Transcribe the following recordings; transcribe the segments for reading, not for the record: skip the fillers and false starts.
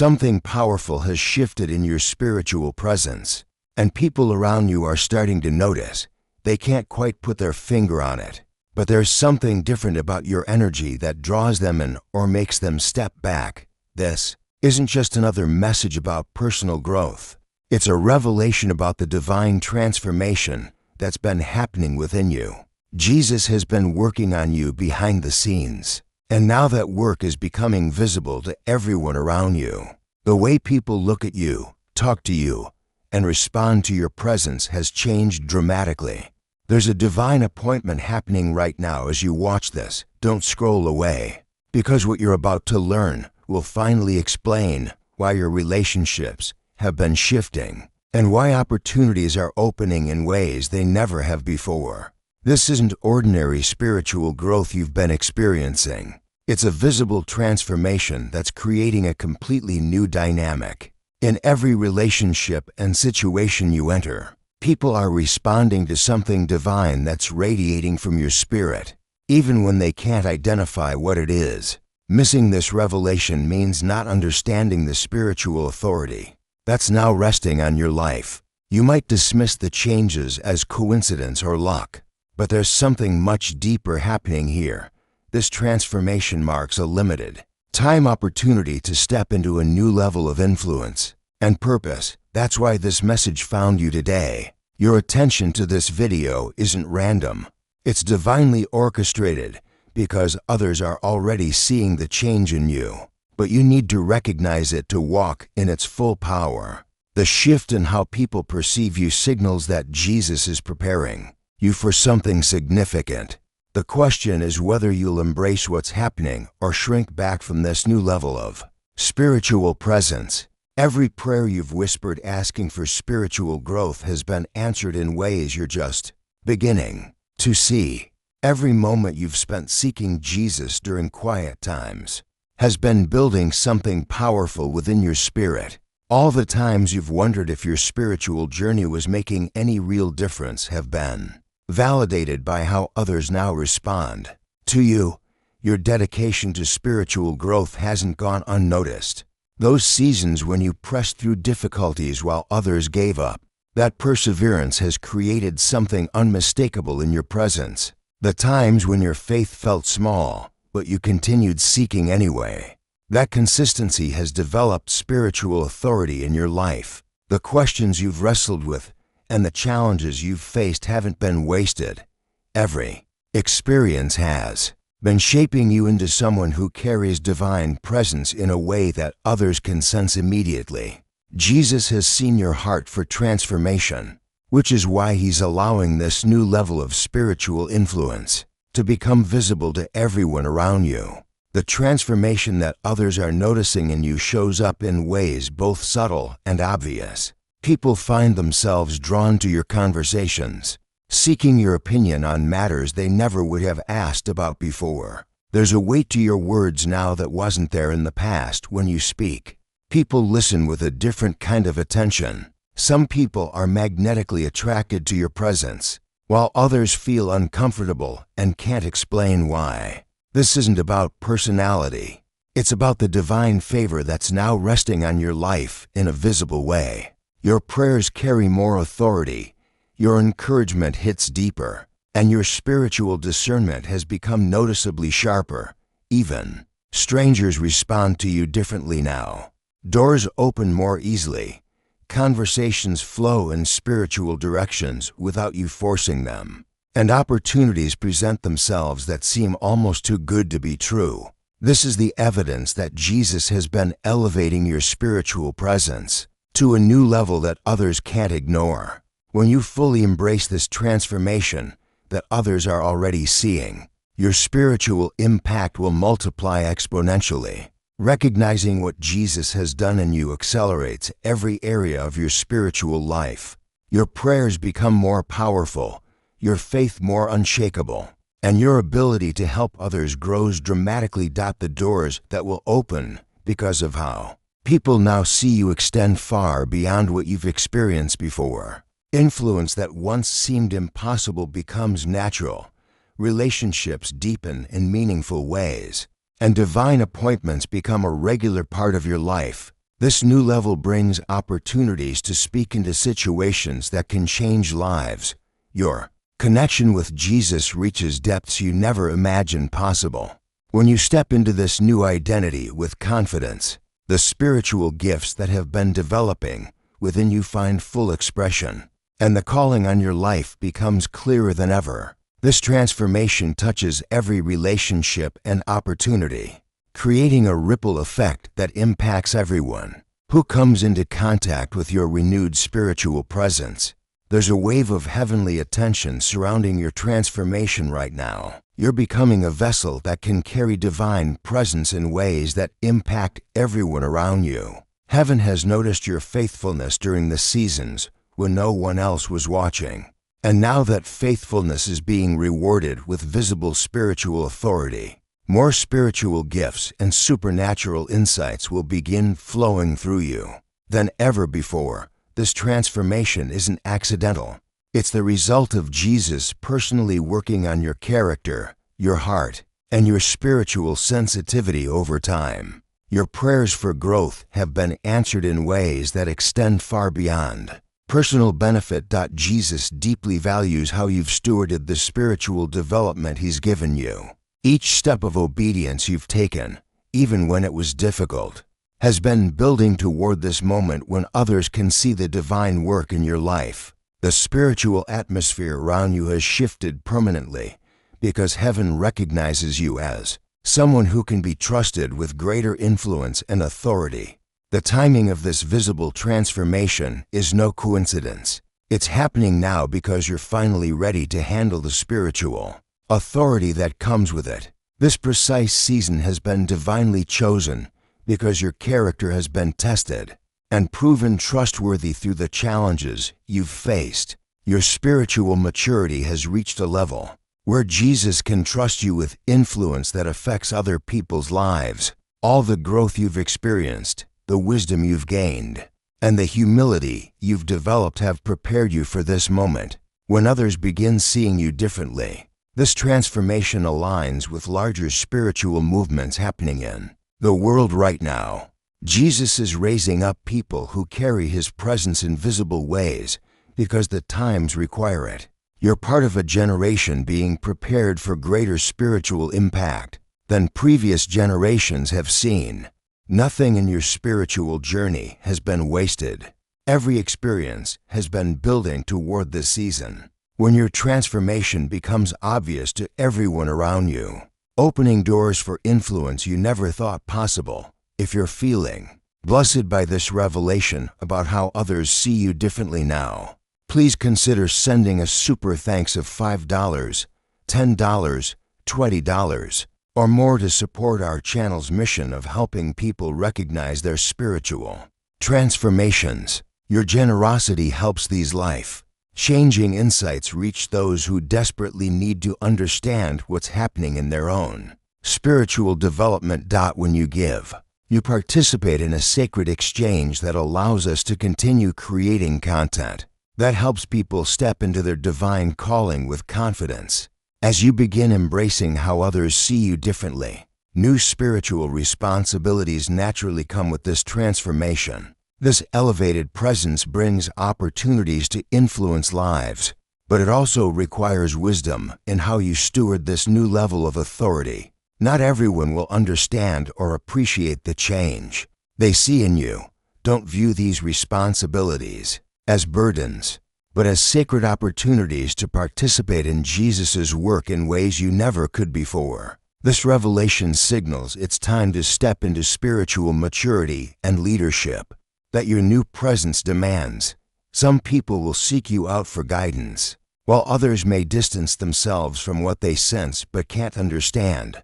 Something powerful has shifted in your spiritual presence, and people around you are starting to notice. They can't quite put their finger on it, but there's something different about your energy that draws them in or makes them step back. This isn't just another message about personal growth. It's a revelation about the divine transformation that's been happening within you. Jesus has been working on you behind the scenes, and now that work is becoming visible to everyone around you. The way people look at you, talk to you, and respond to your presence has changed dramatically. There's a divine appointment happening right now as you watch this. Don't scroll away, because what you're about to learn will finally explain why your relationships have been shifting and why opportunities are opening in ways they never have before. This isn't ordinary spiritual growth you've been experiencing. It's a visible transformation that's creating a completely new dynamic. In every relationship and situation you enter, people are responding to something divine that's radiating from your spirit, even when they can't identify what it is. Missing this revelation means not understanding the spiritual authority that's now resting on your life. You might dismiss the changes as coincidence or luck, but there's something much deeper happening here. This transformation marks a limited time opportunity to step into a new level of influence and purpose. That's why this message found you today. Your attention to this video isn't random. It's divinely orchestrated because others are already seeing the change in you, but you need to recognize it to walk in its full power. The shift in how people perceive you signals that Jesus is preparing you for something significant. The question is whether you'll embrace what's happening or shrink back from this new level of spiritual presence. Every prayer you've whispered asking for spiritual growth has been answered in ways you're just beginning to see. Every moment you've spent seeking Jesus during quiet times has been building something powerful within your spirit. All the times you've wondered if your spiritual journey was making any real difference have been validated by how others now respond to you. Your dedication to spiritual growth hasn't gone unnoticed. Those seasons when you pressed through difficulties while others gave up, that perseverance has created something unmistakable in your presence. The times when your faith felt small, but you continued seeking anyway, that consistency has developed spiritual authority in your life. The questions you've wrestled with and the challenges you've faced haven't been wasted. Every experience has been shaping you into someone who carries divine presence in a way that others can sense immediately. Jesus has seen your heart for transformation, which is why he's allowing this new level of spiritual influence to become visible to everyone around you. The transformation that others are noticing in you shows up in ways both subtle and obvious. People find themselves drawn to your conversations, seeking your opinion on matters they never would have asked about before. There's a weight to your words now that wasn't there in the past when you speak. People listen with a different kind of attention. Some people are magnetically attracted to your presence, while others feel uncomfortable and can't explain why. This isn't about personality. It's about the divine favor that's now resting on your life in a visible way. Your prayers carry more authority, your encouragement hits deeper, and your spiritual discernment has become noticeably sharper. Even strangers respond to you differently now. Doors open more easily. Conversations flow in spiritual directions without you forcing them, and opportunities present themselves that seem almost too good to be true. This is the evidence that Jesus has been elevating your spiritual presence to a new level that others can't ignore. When you fully embrace this transformation that others are already seeing, your spiritual impact will multiply exponentially. Recognizing what Jesus has done in you accelerates every area of your spiritual life. Your prayers become more powerful, your faith more unshakable, and your ability to help others grows dramatically. The doors that will open because of how people now see you extend far beyond what you've experienced before. Influence that once seemed impossible becomes natural. Relationships deepen in meaningful ways, and divine appointments become a regular part of your life. This new level brings opportunities to speak into situations that can change lives. Your connection with Jesus reaches depths you never imagined possible. When you step into this new identity with confidence, the spiritual gifts that have been developing within you find full expression, and the calling on your life becomes clearer than ever. This transformation touches every relationship and opportunity, creating a ripple effect that impacts everyone who comes into contact with your renewed spiritual presence. There's a wave of heavenly attention surrounding your transformation right now. You're becoming a vessel that can carry divine presence in ways that impact everyone around you. Heaven has noticed your faithfulness during the seasons when no one else was watching. And now that faithfulness is being rewarded with visible spiritual authority, more spiritual gifts and supernatural insights will begin flowing through you than ever before. This transformation isn't accidental. It's the result of Jesus personally working on your character, your heart, and your spiritual sensitivity over time. Your prayers for growth have been answered in ways that extend far beyond personal benefit. Jesus deeply values how you've stewarded the spiritual development He's given you. Each step of obedience you've taken, even when it was difficult, has been building toward this moment when others can see the divine work in your life. The spiritual atmosphere around you has shifted permanently because heaven recognizes you as someone who can be trusted with greater influence and authority. The timing of this visible transformation is no coincidence. It's happening now because you're finally ready to handle the spiritual authority that comes with it. This precise season has been divinely chosen because your character has been tested and proven trustworthy through the challenges you've faced. Your spiritual maturity has reached a level where Jesus can trust you with influence that affects other people's lives. All the growth you've experienced, the wisdom you've gained, and the humility you've developed have prepared you for this moment when others begin seeing you differently. This transformation aligns with larger spiritual movements happening in the world right now. Jesus is raising up people who carry His presence in visible ways because the times require it. You're part of a generation being prepared for greater spiritual impact than previous generations have seen. Nothing in your spiritual journey has been wasted. Every experience has been building toward this season when your transformation becomes obvious to everyone around you, opening doors for influence you never thought possible. If you're feeling blessed by this revelation about how others see you differently now, please consider sending a super thanks of $5, $10, $20, or more to support our channel's mission of helping people recognize their spiritual transformations. Your generosity helps these life-changing insights reach those who desperately need to understand what's happening in their own spiritual development. When you give, you participate in a sacred exchange that allows us to continue creating content that helps people step into their divine calling with confidence. As you begin embracing how others see you differently, new spiritual responsibilities naturally come with this transformation. This elevated presence brings opportunities to influence lives, but it also requires wisdom in how you steward this new level of authority. Not everyone will understand or appreciate the change they see in you. Don't view these responsibilities as burdens, but as sacred opportunities to participate in Jesus' work in ways you never could before. This revelation signals it's time to step into spiritual maturity and leadership that your new presence demands. Some people will seek you out for guidance, while others may distance themselves from what they sense but can't understand.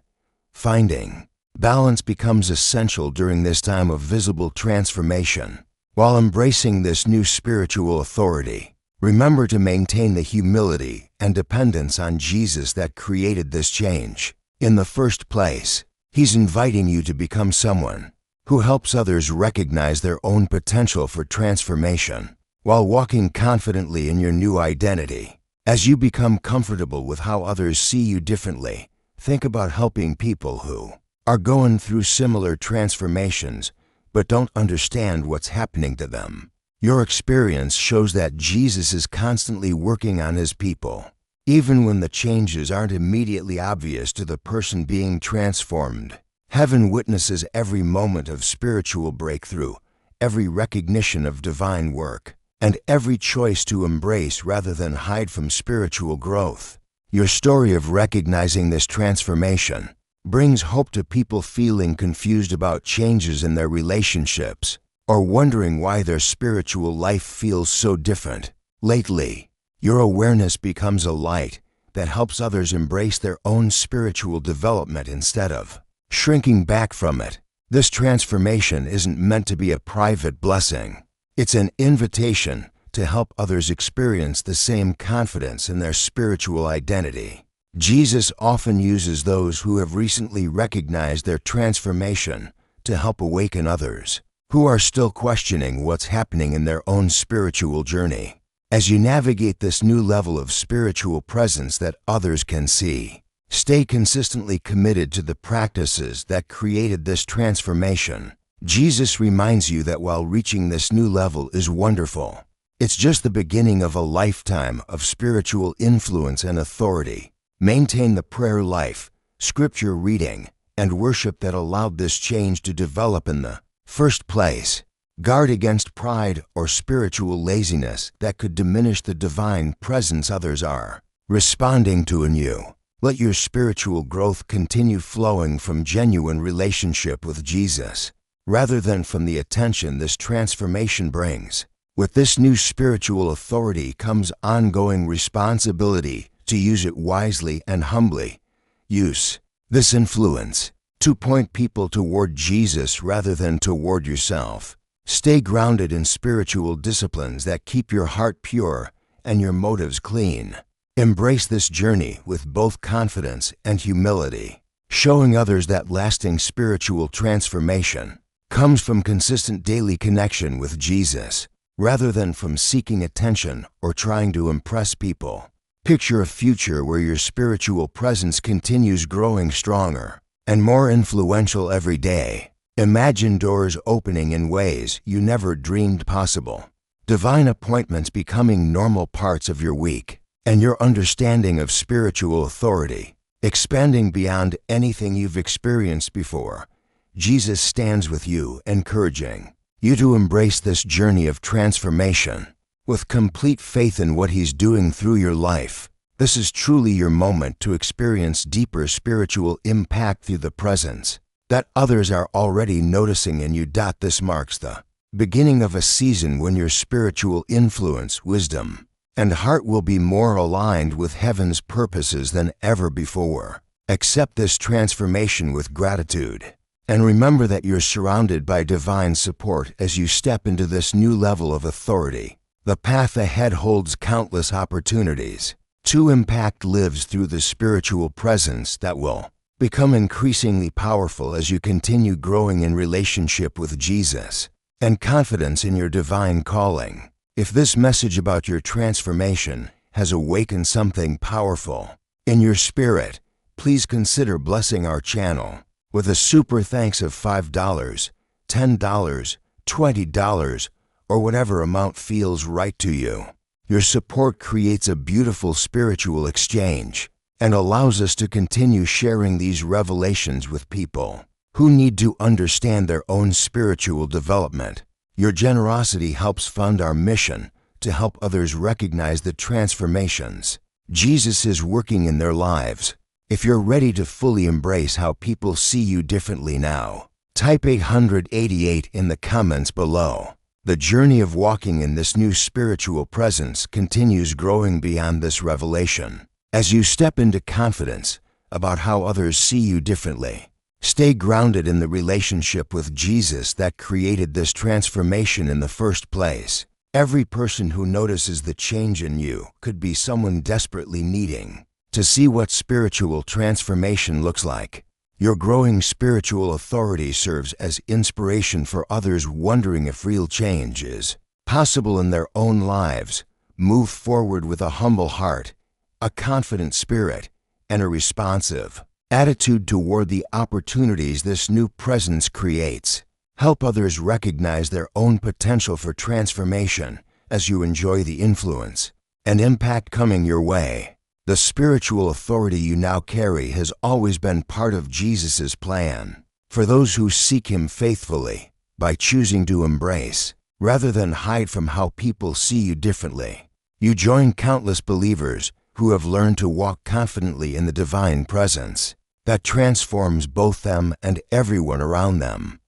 Finding balance becomes essential during this time of visible transformation. While embracing this new spiritual authority, remember to maintain the humility and dependence on Jesus that created this change. In the first place, He's inviting you to become someone who helps others recognize their own potential for transformation while walking confidently in your new identity. As you become comfortable with how others see you differently, think about helping people who are going through similar transformations but don't understand what's happening to them. Your experience shows that Jesus is constantly working on his people. Even when the changes aren't immediately obvious to the person being transformed, heaven witnesses every moment of spiritual breakthrough, every recognition of divine work, and every choice to embrace rather than hide from spiritual growth. Your story of recognizing this transformation brings hope to people feeling confused about changes in their relationships or wondering why their spiritual life feels so different lately. Your awareness becomes a light that helps others embrace their own spiritual development instead of shrinking back from it. This transformation isn't meant to be a private blessing. It's an invitation to help others experience the same confidence in their spiritual identity. Jesus often uses those who have recently recognized their transformation to help awaken others who are still questioning what's happening in their own spiritual journey. As you navigate this new level of spiritual presence that others can see, stay consistently committed to the practices that created this transformation. Jesus reminds you that while reaching this new level is wonderful, it's just the beginning of a lifetime of spiritual influence and authority. Maintain the prayer life, scripture reading, and worship that allowed this change to develop in the first place. Guard against pride or spiritual laziness that could diminish the divine presence others are responding to in you. Let your spiritual growth continue flowing from genuine relationship with Jesus, rather than from the attention this transformation brings. With this new spiritual authority comes ongoing responsibility to use it wisely and humbly. Use this influence to point people toward Jesus rather than toward yourself. Stay grounded in spiritual disciplines that keep your heart pure and your motives clean. Embrace this journey with both confidence and humility, showing others that lasting spiritual transformation comes from consistent daily connection with Jesus, rather than from seeking attention or trying to impress people. Picture a future where your spiritual presence continues growing stronger and more influential every day. Imagine doors opening in ways you never dreamed possible, divine appointments becoming normal parts of your week, and your understanding of spiritual authority expanding beyond anything you've experienced before. Jesus stands with you, encouraging you to embrace this journey of transformation with complete faith in what he's doing through your life. This is truly your moment to experience deeper spiritual impact through the presence that others are already noticing in you. This marks the beginning of a season when your spiritual influence, wisdom, and heart will be more aligned with heaven's purposes than ever before. Accept this transformation with gratitude, and remember that you're surrounded by divine support as you step into this new level of authority. The path ahead holds countless opportunities to impact lives through the spiritual presence that will become increasingly powerful as you continue growing in relationship with Jesus and confidence in your divine calling. If this message about your transformation has awakened something powerful in your spirit, please consider blessing our channel with a super thanks of $5, $10, $20, or whatever amount feels right to you. Your support creates a beautiful spiritual exchange and allows us to continue sharing these revelations with people who need to understand their own spiritual development. Your generosity helps fund our mission to help others recognize the transformations Jesus is working in their lives. If you're ready to fully embrace how people see you differently now, type 888 in the comments below. The journey of walking in this new spiritual presence continues growing beyond this revelation. As you step into confidence about how others see you differently, stay grounded in the relationship with Jesus that created this transformation in the first place. Every person who notices the change in you could be someone desperately needing to see what spiritual transformation looks like. Your growing spiritual authority serves as inspiration for others wondering if real change is possible in their own lives. Move forward with a humble heart, a confident spirit, and a responsive attitude toward the opportunities this new presence creates. Help others recognize their own potential for transformation as you enjoy the influence and impact coming your way. The spiritual authority you now carry has always been part of Jesus' plan for those who seek Him faithfully by choosing to embrace rather than hide from how people see you differently. You join countless believers who have learned to walk confidently in the divine presence that transforms both them and everyone around them.